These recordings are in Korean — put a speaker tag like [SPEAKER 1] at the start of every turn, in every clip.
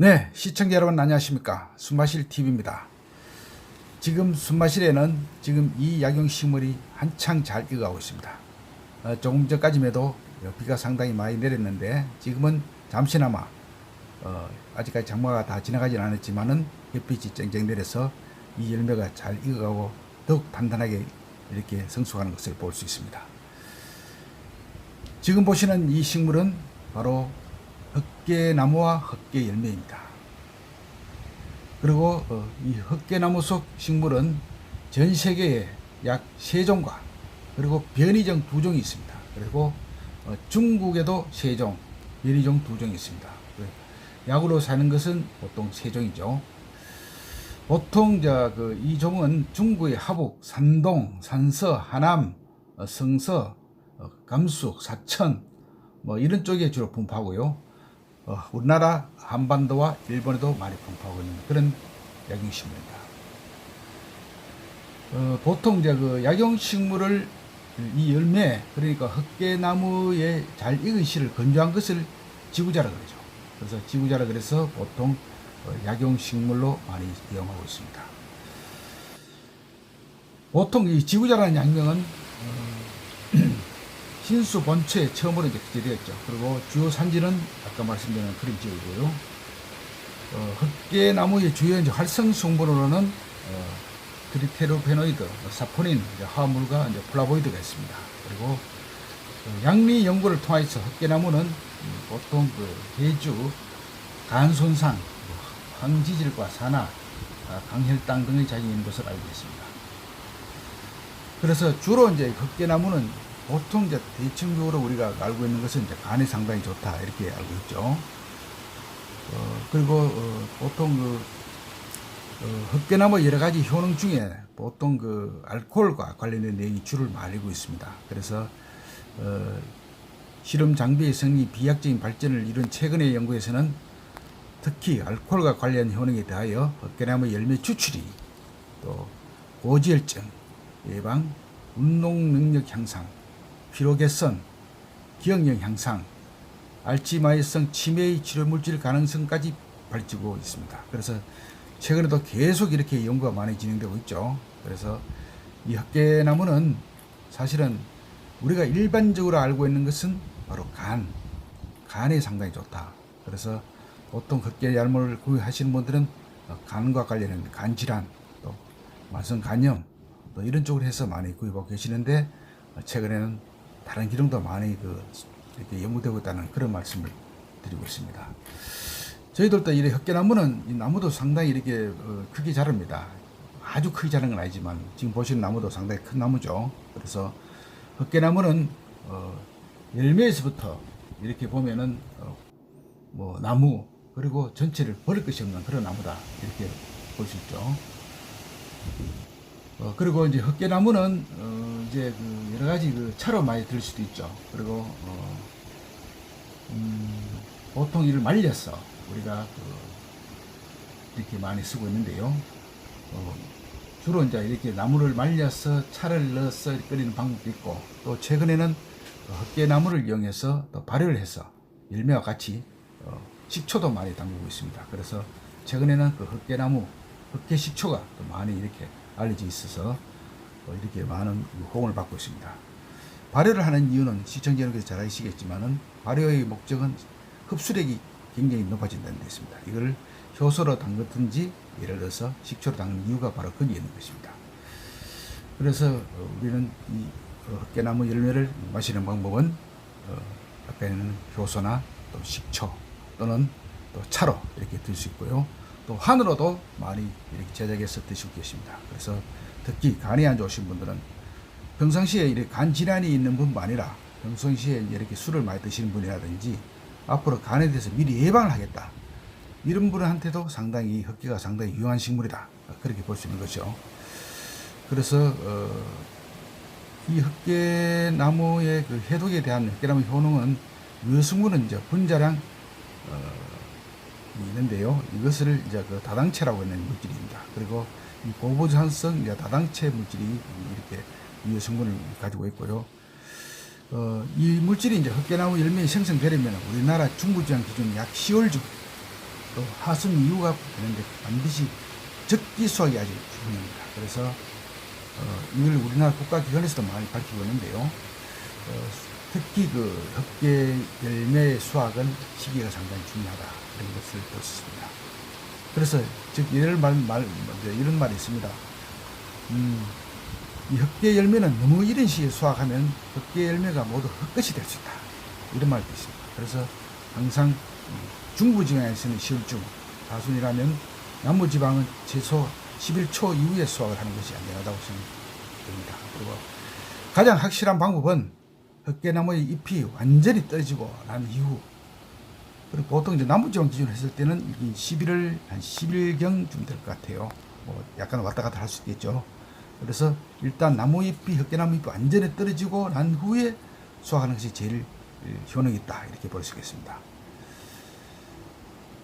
[SPEAKER 1] 네, 시청자 여러분 안녕하십니까. 숨마실 TV입니다. 지금 숨마실에는 지금 이 약용식물이 한창 잘 익어가고 있습니다. 조금 전까지만 해도 비가 상당히 많이 내렸는데 지금은 잠시나마 아직까지 장마가 다 지나가진 않았지만은 햇빛이 쨍쨍 내려서 이 열매가 잘 익어가고 더욱 단단하게 이렇게 성숙하는 것을 볼 수 있습니다. 지금 보시는 이 식물은 바로 헛개나무와 헛개열매입니다. 그리고 이 헛개나무 속 식물은 전 세계에 약 3종과 그리고 변이종 2종이 있습니다. 그리고 중국에도 3종, 변이종 2종이 있습니다. 약으로 사는 것은 보통 3종이죠. 보통 이 종은 중국의 하북, 산동, 산서, 하남, 성서, 감숙, 사천 이런 쪽에 주로 분포하고요. 우리나라 한반도와 일본에도 많이 분포하고 있는 그런 약용식물입니다. 보통 그 약용식물을 이 열매, 그러니까 헛개나무에 잘 익은 씨를 건조한 것을 지구자라 그러죠. 그래서 지구자라 그래서 보통 약용식물로 많이 이용하고 있습니다. 보통 이 지구자라는 약명은 신수 본초에 처음으로 이제 기재되었죠. 그리고 주요 산지는 아까 말씀드린 그림 지역이고요. 헛개나무의 주요 이제 활성 성분으로는 트리테로페노이드, 사포닌, 화합물과 이제 플라보이드가 있습니다. 그리고 양리 연구를 통해서 헛개나무는 보통 해주, 간 손상, 항지질과 산화, 강혈당 등의 작용이 있는 것을 알고 있습니다. 그래서 주로 이제 헛개나무는 보통 이제 대체적으로 우리가 알고 있는 것은 이제 간에 상당히 좋다 이렇게 알고 있죠. 그리고 보통 헛개나무 여러 가지 효능 중에 보통 알코올과 관련된 내용이 주를 말리고 있습니다. 그래서 실험 장비의 성리, 비약적인 발전을 이룬 최근의 연구에서는 특히 알코올과 관련 효능에 대하여 헛개나무 열매 추출이 또 고지혈증 예방, 운동 능력 향상, 피로 개선, 기억력 향상, 알츠하이머성 치매의 치료 물질 가능성까지 밝히고 있습니다. 그래서 최근에도 계속 이렇게 연구가 많이 진행되고 있죠. 그래서 이 헛개나무는 사실은 우리가 일반적으로 알고 있는 것은 바로 간에 상당히 좋다. 그래서 보통 헛개나무를 구입하시는 분들은 간과 관련된 간질환, 또 만성 간염, 또 이런 쪽으로 해서 많이 구입하고 계시는데 최근에는 다른 기능도 많이 이렇게 연구되고 있다는 그런 말씀을 드리고 있습니다. 저희들도 이 헛개나무는 이 나무도 상당히 이렇게 크게 자랍니다. 아주 크게 자란 건 아니지만 지금 보시는 나무도 상당히 큰 나무죠. 그래서 헛개나무는 열매에서부터 이렇게 보면은 나무 그리고 전체를 버릴 것이 없는 그런 나무다 이렇게 볼 수 있죠. 그리고 이제 헛개나무는 이제 여러 가지 차로 많이 들 수도 있죠. 그리고 보통 이를 말려서 우리가 이렇게 많이 쓰고 있는데요. 주로 이제 이렇게 나무를 말려서 차를 넣어서 끓이는 방법도 있고, 또 최근에는 헛개나무를 이용해서 또 발효를 해서 열매와 같이 식초도 많이 담그고 있습니다. 그래서 최근에는 헛개나무, 헛개 식초가 또 많이 이렇게 알려져 있어서 이렇게 많은 호응을 받고 있습니다. 발효를 하는 이유는 시청자 여러분께서 잘 아시겠지만은 발효의 목적은 흡수력이 굉장히 높아진다는 데 있습니다. 이걸 효소로 담그든지 예를 들어서 식초로 담그는 이유가 바로 거기에 있는 것입니다. 그래서 우리는 이 헛개나무 열매를 마시는 방법은 아까에는 효소나 또 식초 또는 또 차로 이렇게 들 수 있고요. 또 한으로도 많이 이렇게 제작해서 드시고 계십니다. 그래서 특히 간이 안 좋으신 분들은 평상시에 이렇게 간 질환이 있는 분뿐 아니라 평상시에 이렇게 술을 많이 드시는 분이라든지 앞으로 간에 대해서 미리 예방을 하겠다 이런 분한테도 상당히 헛개가 상당히 유용한 식물이다 그렇게 볼 수 있는 거죠. 그래서 이 헛개나무의 해독에 대한 헛개나무 효능은 유효성분은 이제 분자량 있는데요. 이것을 이제 다당체라고 하는 물질입니다. 그리고 이 고부산성 이제 다당체 물질이 이렇게 유효 성분을 가지고 있고요. 이 물질이 이제 헛개나무 열매에 생성되려면 우리나라 중부지방 기준 약 10월 중 또 하순 이후가 되는데 반드시 적기 수확이 아주 중요합니다. 그래서 이걸 우리나라 국가기관에서도 많이 밝히고 있는데요. 특히 그 흑계 열매 수확은 시기가 상당히 중요하다, 이런 것을 들었습니다. 그래서 즉 이런 말이 있습니다. 이 흑계 열매는 너무 이른 시기에 수확하면 흑계 열매가 모두 헛것이 될 수 있다, 이런 말도 있습니다. 그래서 항상 중부지방에서는 10월중, 하순이라면 남부지방은 최소 11초 이후에 수확을 하는 것이 안전하다고 생각됩니다. 그리고 가장 확실한 방법은 흑계나무의 잎이 완전히 떨어지고 난 이후, 그리고 보통 이제 남부지방 기준으로 했을 때는 11월 한 10일경쯤 될 것 같아요. 뭐 약간 왔다 갔다 할 수 있겠죠. 그래서 일단 나무잎이, 흑계나무 잎이 완전히 떨어지고 난 후에 수확하는 것이 제일 효능이 있다, 이렇게 볼 수 있겠습니다.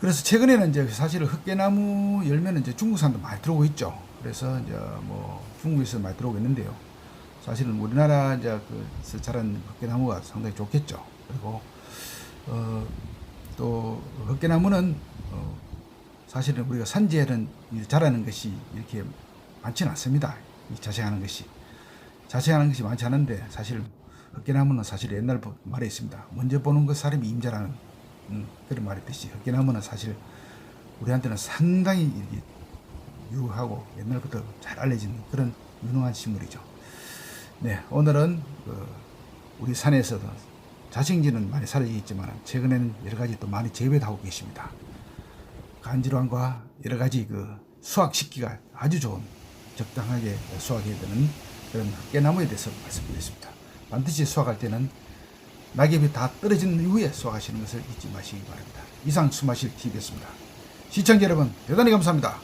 [SPEAKER 1] 그래서 최근에는 이제 사실 흑계나무 열매는 이제 중국산도 많이 들어오고 있죠. 그래서 이제 뭐 중국에서 많이 들어오고 있는데요. 사실은 우리나라 이제 그 자란 흑계나무가 상당히 좋겠죠. 그리고 또 흑계나무는 사실은 우리가 산지에는 자라는 것이 이렇게 많지는 않습니다. 자생하는 것이 많지 않은데, 사실 흑계나무는 사실 옛날 말에 있습니다. 먼저 보는 것 사람이 임자라는 그런 말이 있듯이, 흑계나무는 사실 우리한테는 상당히 이렇게 유하고 옛날부터 잘 알려진 그런 유능한 식물이죠. 네, 오늘은 우리 산에서도 자생지는 많이 사라지고 있지만 최근에는 여러 가지 또 많이 재배하고 계십니다. 간질환과 여러 가지 수확 시기가 아주 좋은, 적당하게 수확해야 되는 그런 흑계나무에 대해서 말씀드렸습니다. 반드시 수확할 때는 낙엽이 다 떨어진 이후에 수확하시는 것을 잊지 마시기 바랍니다. 이상 수마실 TV였습니다. 시청자 여러분, 대단히 감사합니다.